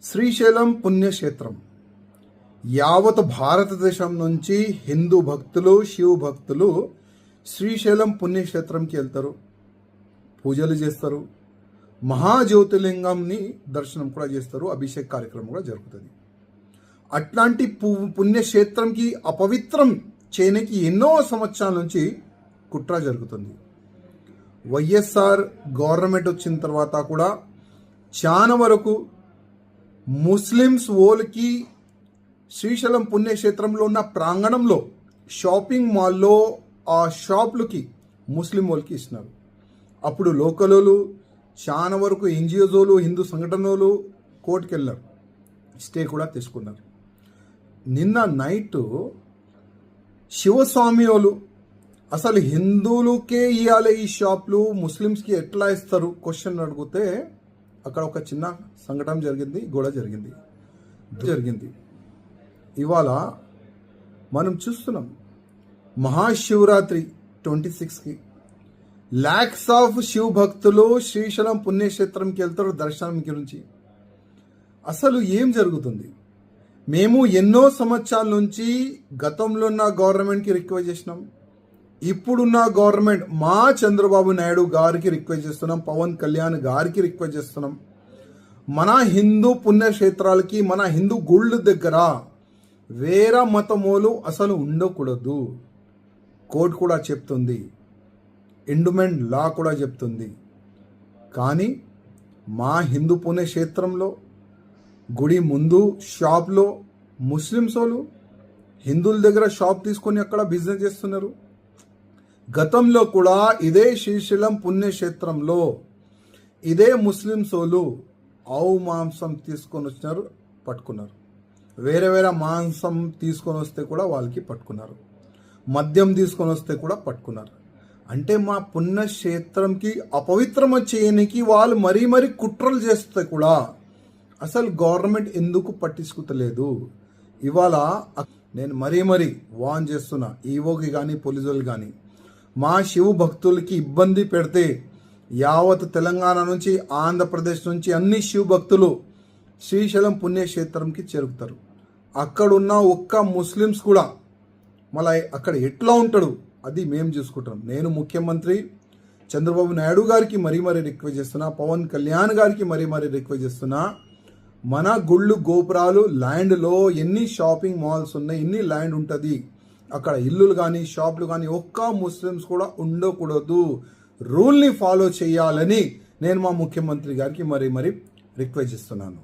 శ్రీశైలం పుణ్యక్షేత్రం యావత్ భారతదేశం నుంచి హిందూ భక్తులు శివ భక్తులు శ్రీశైలం పుణ్యక్షేత్రంకి వెళ్తారు, పూజలు చేస్తారు, మహాజ్యోతిలింగంని దర్శనం కూడా చేస్తారు, అభిషేక్ కార్యక్రమం కూడా జరుగుతుంది. అట్లాంటి పుణ్యక్షేత్రంకి అపవిత్రం చేయడానికి ఎన్నో సంవత్సరాల నుంచి కుట్ర జరుగుతుంది. వైఎస్ఆర్ గవర్నమెంట్ వచ్చిన తర్వాత కూడా చాలా వరకు ముస్లిమ్స్ ఓల్కి శ్రీశైలం పుణ్యక్షేత్రంలో ఉన్న ప్రాంగణంలో షాపింగ్ మాల్లో ఆ షాపులకి ముస్లిం వాళ్ళకి ఇస్తున్నారు. అప్పుడు లోకలోలు చాలా వరకు ఎన్జిఓలు హిందూ సంఘటనలు కోర్టుకు వెళ్ళారు, స్టే కూడా తీసుకున్నారు. నిన్న నైట్ శివస్వామి వాళ్ళు అసలు హిందువులకే ఇవ్వాలి ఈ షాపులు, ముస్లిమ్స్కి ఎట్లా ఇస్తారు క్వశ్చన్ అడిగితే అక్కడ ఒక చిన్న సంఘటన జరిగింది, గొడవ జరిగింది. ఇవాళ మనం చూస్తున్నాం మహాశివరాత్రి 26కి లాక్స్ ఆఫ్ శివ భక్తులు శ్రీశైలం పుణ్యక్షేత్రంకి వెళ్తారు దర్శనం గురించి. అసలు ఏం జరుగుతుంది? మేము ఎన్నో సంవత్సరాల నుంచి గతంలో ఉన్న గవర్నమెంట్కి రిక్వెస్ట్ చేసినాం, ఇప్పుడున్న గవర్నమెంట్ మా చంద్రబాబు నాయుడు గారికి రిక్వెస్ట్ చేస్తున్నాం, పవన్ కళ్యాణ్ గారికి రిక్వెస్ట్ చేస్తున్నాం, మన హిందూ పుణ్యక్షేత్రాలకి మన హిందూ గుళ్ళ దగ్గర వేరే మతమోలు అసలు ఉండకూడదు. కోర్టు కూడా చెప్తుంది, ఎండోమెంట్ లా కూడా చెప్తుంది. కానీ మా హిందూ పుణ్యక్షేత్రంలో గుడి ముందు షాప్లో ముస్లిమ్స్ వాళ్ళు హిందువుల దగ్గర షాప్ తీసుకొని అక్కడ బిజినెస్ చేస్తున్నారు. గతంలో కూడా ఇదే శ్రీశైలం పుణ్యక్షేత్రంలో ఇదే ముస్లిమ్స్ వాళ్ళు ఆవు మాంసం తీసుకొని వచ్చినారు, పట్టుకున్నారు. వేరే మాంసం తీసుకొని వస్తే కూడా వాళ్ళకి పట్టుకున్నారు, మద్యం తీసుకొని వస్తే కూడా పట్టుకున్నారు. అంటే మా పుణ్యక్షేత్రంకి అపవిత్రం చేయడానికి వాళ్ళు మరీ కుట్రలు చేస్తే కూడా అసలు గవర్నమెంట్ ఎందుకు పట్టించుకుంటలేదు? ఇవాళ నేను మరీ వాన్ చేస్తున్నా ఈవోకి కానీ పోలీసులు కానీ, మా శివ భక్తులకి ఇబ్బంది పెడితే యావత్ తెలంగాణ నుంచి ఆంధ్రప్రదేశ్ నుంచి అన్ని శివ భక్తులు శ్రీశైలం పుణ్యక్షేత్రంకి చేరుకుతారు. అక్కడున్న ఒక్క ముస్లిమ్స్ కూడా మళ్ళీ అక్కడ ఎట్లా ఉంటాడు అది మేము చూసుకుంటాం. నేను ముఖ్యమంత్రి చంద్రబాబు నాయుడు గారికి మరీ రిక్వెస్ట్ చేస్తున్నా, పవన్ కళ్యాణ్ గారికి మరీ రిక్వెస్ట్ చేస్తున్నా, మన గుళ్ళు గోపురాలు ల్యాండ్లో ఎన్ని షాపింగ్ మాల్స్ ఉన్నాయి, ఎన్ని ల్యాండ్ ఉంటుంది, అక్కడ ఇల్లులు కానీ షాపులు కానీ ఒక్క ముస్లిమ్స్ కూడా ఉండకూడదు, రూల్ని ఫాలో చేయాలని నేను మా ముఖ్యమంత్రి గారికి మరీ రిక్వెస్ట్ చేస్తున్నాను.